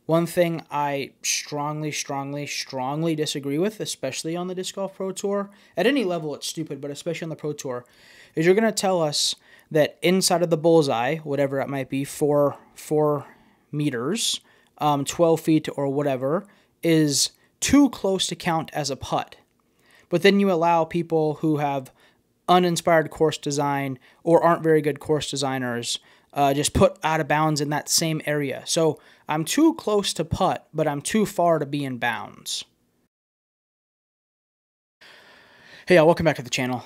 One thing I strongly disagree with, especially on the Disc Golf Pro Tour, at any level it's stupid, but especially on the Pro Tour, is you're going to tell us that inside of the bullseye, whatever it might be, 4 meters, 12 feet or whatever, is too close to count as a putt. But then you allow people who have uninspired course design or aren't very good course designers just put out of bounds in that same area. So I'm too close to putt, but I'm too far to be in bounds. Hey y'all, welcome back to the channel.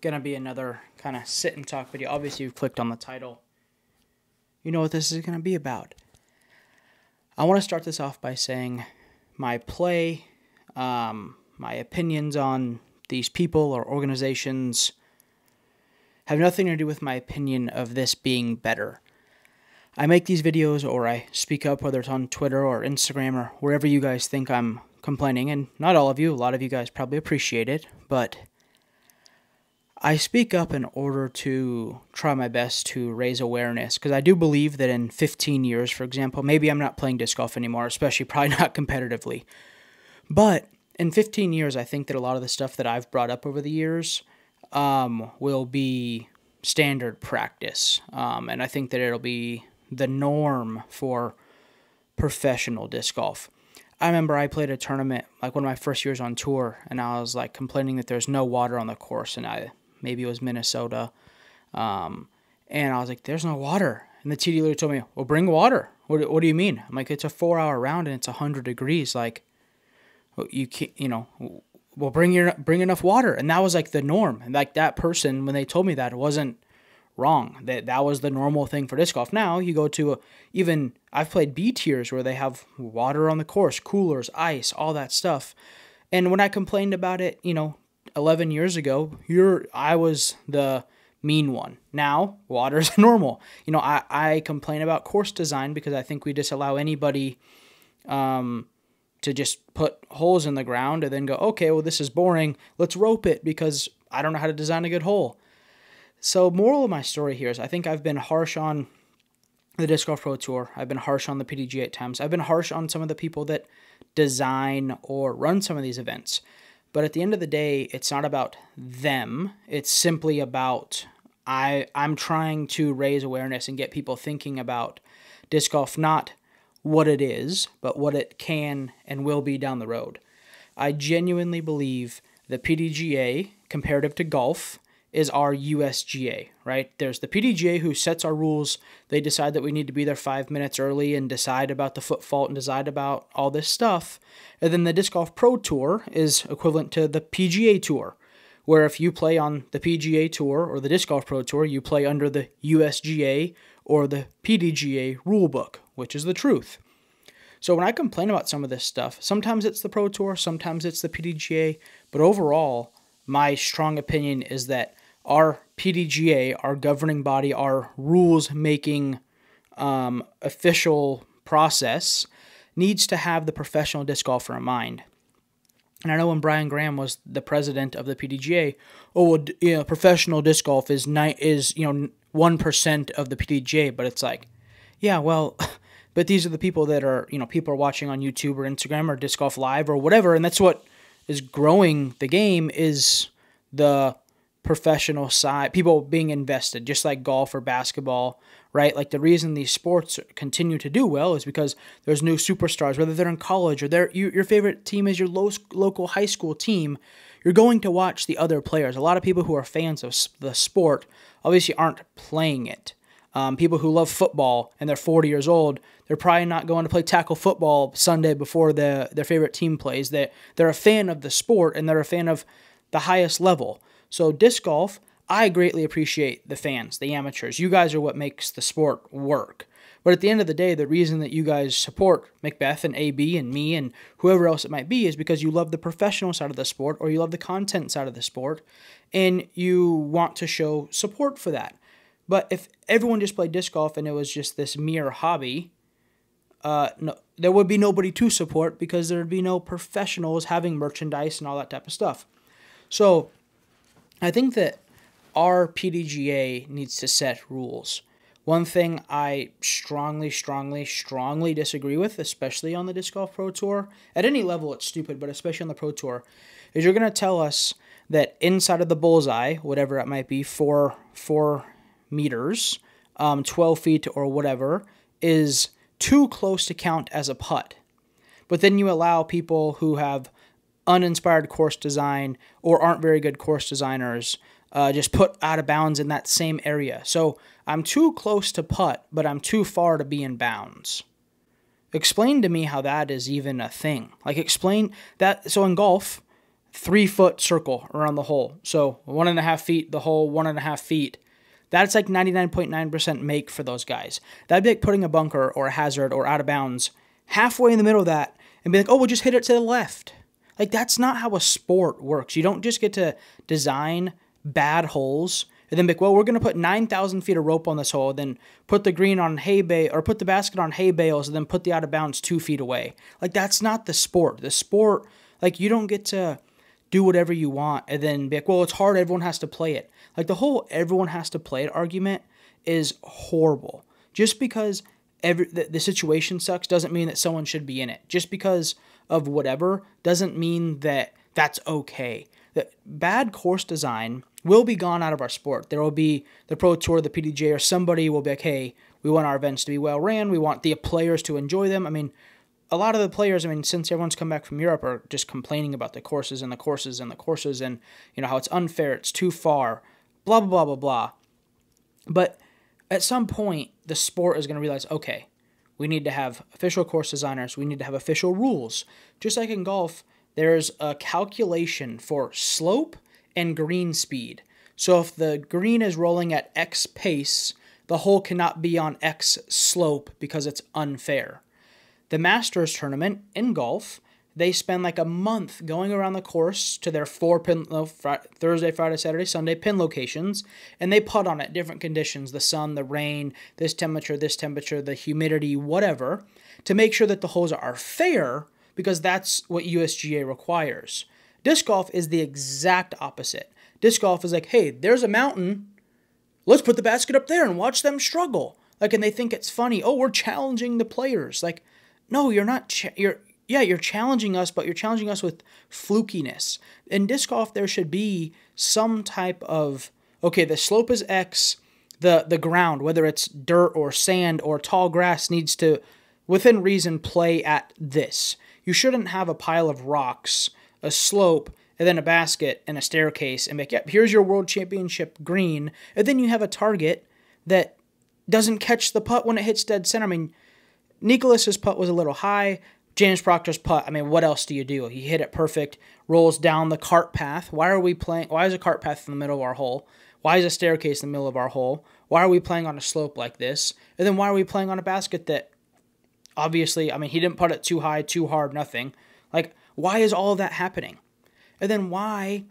Gonna be another kind of sit and talk video. Obviously you've clicked on the title. You know what this is gonna be about. I want to start this off by saying my play, my opinions on these people or organizations have nothing to do with my opinion of this being better. I make these videos or I speak up, whether it's on Twitter or Instagram or wherever you guys think I'm complaining, and not all of you, a lot of you guys probably appreciate it, but I speak up in order to try my best to raise awareness, because I do believe that in 15 years, for example, maybe I'm not playing disc golf anymore, especially probably not competitively, but in 15 years, I think that a lot of the stuff that I've brought up over the years will be standard practice, and I think that it'll be the norm for professional disc golf. I remember I played a tournament, like one of my first years on tour, and I was like complaining that there's no water on the course, and maybe it was Minnesota, and I was like, there's no water, and the TD literally told me, well, bring water. What do you mean? I'm like, it's a 4-hour round and it's 100 degrees, like, you can't, well, bring enough water. And that was like the norm. And like that person, when they told me that, it wasn't wrong. That was the normal thing for disc golf. Now you go to even I've played B tiers where they have water on the course, coolers, ice, all that stuff. And when I complained about it, 11 years ago, I was the mean one. Now water's normal. I complain about course design because I think we disallow anybody to just put holes in the ground and then go, okay, well, this is boring. Let's rope it because I don't know how to design a good hole. So moral of my story here is I think I've been harsh on the Disc Golf Pro Tour. I've been harsh on the PDGA at times. I've been harsh on some of the people that design or run some of these events. But at the end of the day, it's not about them. It's simply about I'm trying to raise awareness and get people thinking about disc golf, not what it is, but what it can and will be down the road. I genuinely believe the PDGA, comparative to golf, is our USGA, right? There's the PDGA who sets our rules. They decide that we need to be there 5 minutes early and decide about the foot fault and decide about all this stuff. And then the Disc Golf Pro Tour is equivalent to the PGA Tour, where if you play on the PGA Tour or the Disc Golf Pro Tour, you play under the USGA or the PDGA rulebook, which is the truth. So when I complain about some of this stuff, sometimes it's the Pro Tour, sometimes it's the PDGA, but overall, my strong opinion is that our PDGA, our governing body, our rules-making official process needs to have the professional disc golfer in mind. And I know when Brian Graham was the president of the PDGA, professional disc golf is 1% of the PDGA, but it's like, yeah, well, but these are the people that are, people are watching on YouTube or Instagram or Disc Golf Live or whatever, and that's what is growing the game is the professional side, people being invested, just like golf or basketball, right? Like the reason these sports continue to do well is because there's new superstars, whether they're in college or your favorite team is your local high school team, you're going to watch the other players. A lot of people who are fans of the sport obviously aren't playing it. People who love football and they're 40 years old, they're probably not going to play tackle football Sunday before their favorite team plays. They're a fan of the sport and they're a fan of the highest level. So disc golf, I greatly appreciate the fans, the amateurs. You guys are what makes the sport work. But at the end of the day, the reason that you guys support Macbeth and AB and me and whoever else it might be is because you love the professional side of the sport or you love the content side of the sport and you want to show support for that. But if everyone just played disc golf and it was just this mere hobby, no, there would be nobody to support because there would be no professionals having merchandise and all that type of stuff. So I think that our PDGA needs to set rules. One thing I strongly disagree with, especially on the Disc Golf Pro Tour, at any level it's stupid, but especially on the Pro Tour, is you're going to tell us that inside of the bullseye, whatever it might be, 4 meters, 12 feet or whatever, is too close to count as a putt. But then you allow people who have uninspired course design or aren't very good course designers just put out of bounds in that same area. So I'm too close to putt, but I'm too far to be in bounds. Explain to me how that is even a thing. Like, explain that. So in golf, 3-foot circle around the hole. So 1.5 feet, the hole, 1.5 feet. That's like 99.9% make for those guys. That'd be like putting a bunker or a hazard or out of bounds halfway in the middle of that and be like, oh, we'll just hit it to the left. Like, that's not how a sport works. You don't just get to design bad holes and then be like, well, we're going to put 9,000 feet of rope on this hole, then put the green on hay bale, or put the basket on hay bales, and then put the out of bounds 2 feet away. Like, that's not the sport. The sport, like, you don't get to do whatever you want and then be like, well, it's hard, everyone has to play it. Like, the whole everyone has to play it argument is horrible. Just because the situation sucks doesn't mean that someone should be in it. Just because of whatever doesn't mean that that's okay. That bad course design will be gone out of our sport. There will be the Pro Tour, the PDGA, or somebody will be like, hey, we want our events to be well ran. We want the players to enjoy them. I mean, a lot of the players, since everyone's come back from Europe, are just complaining about the courses and the courses and the courses and, how it's unfair, it's too far, blah, blah, blah, blah, blah. But at some point, the sport is going to realize, okay, we need to have official course designers. We need to have official rules. Just like in golf, there's a calculation for slope and green speed. So if the green is rolling at X pace, the hole cannot be on X slope because it's unfair. The Masters tournament in golf, they spend like a month going around the course to their 4 pin, Thursday, Friday, Saturday, Sunday pin locations, and they putt on it, different conditions, the sun, the rain, this temperature, the humidity, whatever, to make sure that the holes are fair, because that's what USGA requires. Disc golf is the exact opposite. Disc golf is like, hey, there's a mountain, let's put the basket up there and watch them struggle. Like, and they think it's funny. Oh, we're challenging the players. Like, no, you're not. You're challenging us, but you're challenging us with flukiness. In disc golf, there should be some type of, okay, the slope is X, the ground, whether it's dirt or sand or tall grass, needs to, within reason, play at this. You shouldn't have a pile of rocks, a slope, and then a basket and a staircase, and make, yep, here's your world championship green, and then you have a target that doesn't catch the putt when it hits dead center. Nicholas's putt was a little high. James Proctor's putt, what else do you do? He hit it perfect, rolls down the cart path. Why is a cart path in the middle of our hole? Why is a staircase in the middle of our hole? Why are we playing on a slope like this? And then why are we playing on a basket that, obviously, he didn't putt it too high, too hard, nothing. Like, why is all of that happening? And then why,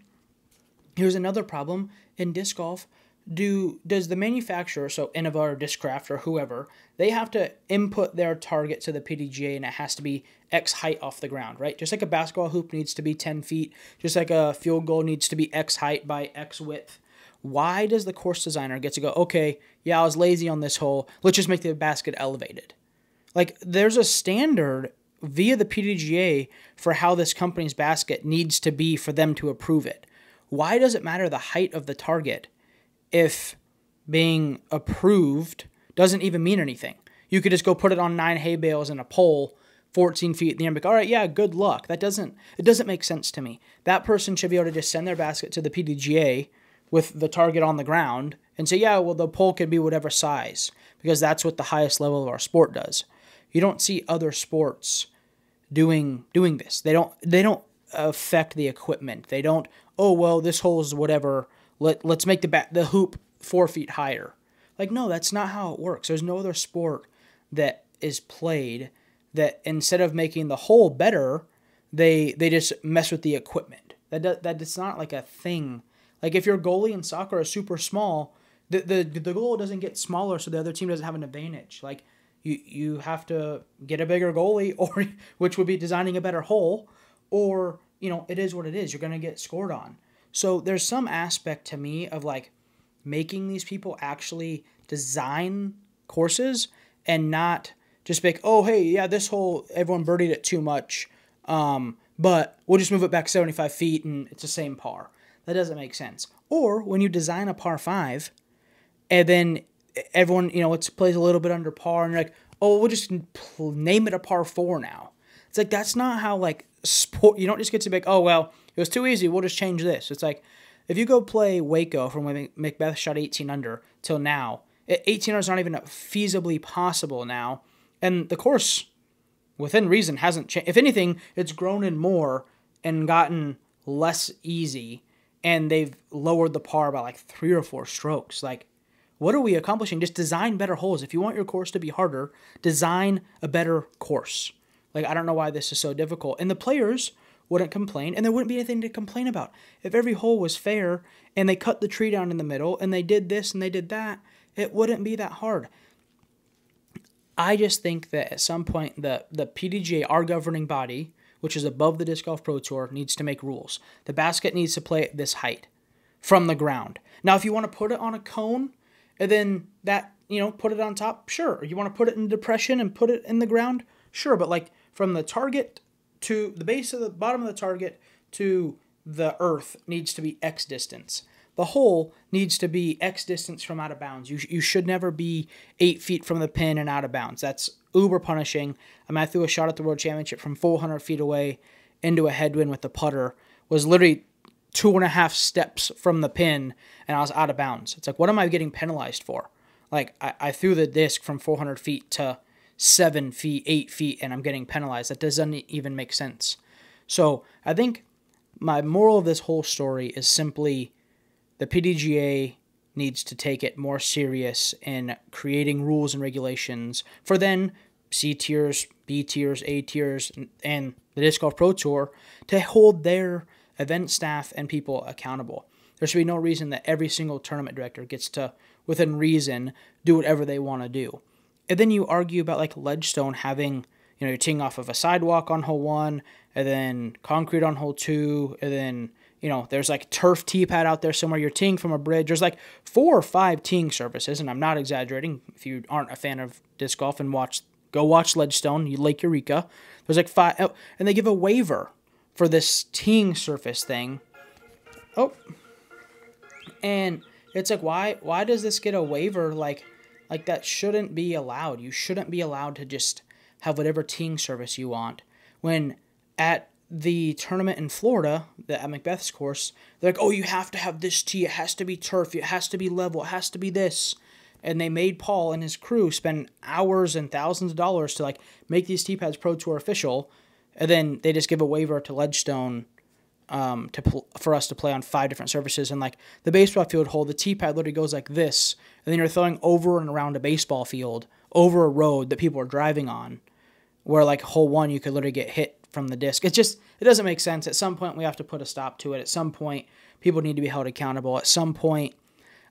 here's another problem in disc golf, does the manufacturer, so Innova or Discraft or whoever, they have to input their target to the PDGA and it has to be X height off the ground, right? Just like a basketball hoop needs to be 10 feet, just like a field goal needs to be X height by X width. Why does the course designer get to go, okay, yeah, I was lazy on this hole, let's just make the basket elevated? Like, there's a standard via the PDGA for how this company's basket needs to be for them to approve it. Why does it matter the height of the target if being approved doesn't even mean anything? You could just go put it on 9 hay bales and a pole 14 feet in the air and be like, all right, yeah, good luck. It doesn't make sense to me. That person should be able to just send their basket to the PDGA with the target on the ground and say, yeah, well, the pole could be whatever size, because that's what the highest level of our sport does. You don't see other sports doing this. They don't affect the equipment. They don't, oh, well, this hole is whatever, let's make the hoop 4 feet higher. Like, no, that's not how it works. There's no other sport that is played that instead of making the hole better, they just mess with the equipment. That's not like a thing. Like, if your goalie in soccer is super small, the goal doesn't get smaller so the other team doesn't have an advantage. Like, you have to get a bigger goalie, or which would be designing a better hole, or, it is what it is. You're going to get scored on. So there's some aspect to me of, like, making these people actually design courses and not just be like, oh, hey, yeah, this hole, everyone birdied it too much, but we'll just move it back 75 feet and it's the same par. That doesn't make sense. Or when you design a par 5 and then everyone, it plays a little bit under par and you're like, oh, we'll just name it a par 4 now. It's like, that's not how, like, sport, you don't just get to be like, oh, well, it was too easy, we'll just change this. It's like, if you go play Waco from when Macbeth shot 18 under till now, 18 under is not even feasibly possible now. And the course, within reason, hasn't changed. If anything, it's grown in more and gotten less easy. And they've lowered the par by like 3 or 4 strokes. Like, what are we accomplishing? Just design better holes. If you want your course to be harder, design a better course. Like, I don't know why this is so difficult. And the players wouldn't complain, and there wouldn't be anything to complain about. If every hole was fair, and they cut the tree down in the middle, and they did this and they did that, it wouldn't be that hard. I just think that at some point, the PDGA, our governing body, which is above the Disc Golf Pro Tour, needs to make rules. The basket needs to play at this height from the ground. Now, if you want to put it on a cone, and then that, put it on top, sure. You want to put it in depression and put it in the ground, sure. But like from the target to the base of the bottom of the target to the earth needs to be X distance. The hole needs to be X distance from out of bounds. You should never be 8 feet from the pin and out of bounds. That's uber punishing. I threw a shot at the World Championship from 400 feet away into a headwind with the putter. Was literally 2.5 steps from the pin, and I was out of bounds. It's like, what am I getting penalized for? Like, I threw the disc from 400 feet to 7 feet, 8 feet, and I'm getting penalized. That doesn't even make sense. So I think my moral of this whole story is simply the PDGA needs to take it more serious in creating rules and regulations for then C tiers, B tiers, A tiers, and the Disc Golf Pro Tour to hold their event staff and people accountable. There should be no reason that every single tournament director gets to, within reason, do whatever they want to do. And then you argue about like Ledgestone having, you're teeing off of a sidewalk on hole 1, and then concrete on hole 2, and then, there's like turf tee pad out there somewhere. You're teeing from a bridge. There's like 4 or 5 teeing surfaces, and I'm not exaggerating. If you aren't a fan of disc golf and go watch Ledgestone, Lake Eureka. There's like 5, and they give a waiver for this teeing surface thing. Oh, and it's like, why does this get a waiver? Like that shouldn't be allowed. You shouldn't be allowed to just have whatever teeing surface you want. When at the tournament in Florida, at Macbeth's course, they're like, oh, you have to have this tee. It has to be turf. It has to be level. It has to be this. And they made Paul and his crew spend hours and thousands of dollars to like make these tee pads Pro Tour official. And then they just give a waiver to Ledgestone for us to play on 5 different surfaces. And like the baseball field hole, the tee pad literally goes like this. And then you're throwing over and around a baseball field, over a road that people are driving on, where like hole 1, you could literally get hit from the disc. It doesn't make sense. At some point, we have to put a stop to it. At some point, people need to be held accountable. At some point,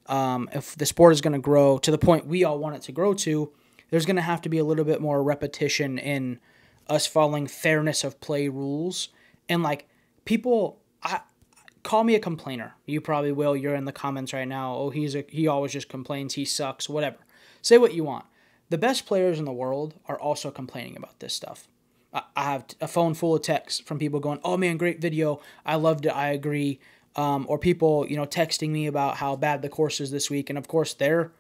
if the sport is going to grow to the point we all want it to grow to, there's going to have to be a little bit more repetition in us following fairness of play rules. And like people, call me a complainer. You probably will. You're in the comments right now. Oh, he always just complains. He sucks. Whatever. Say what you want. The best players in the world are also complaining about this stuff. I have a phone full of texts from people going, oh man, great video. I loved it. I agree. Or people, texting me about how bad the course is this week. And of course, they're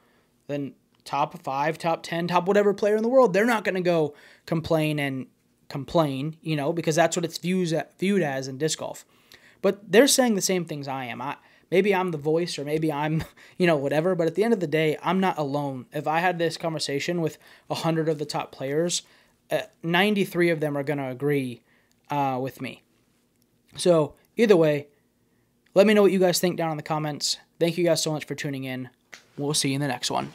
the top 5, top 10, top whatever player in the world. They're not going to go complain, because that's what it's viewed as in disc golf. But they're saying the same things I am. Maybe I'm the voice, or maybe I'm, whatever. But at the end of the day, I'm not alone. If I had this conversation with 100 of the top players, 93 of them are going to agree with me. So either way, let me know what you guys think down in the comments. Thank you guys so much for tuning in. We'll see you in the next one.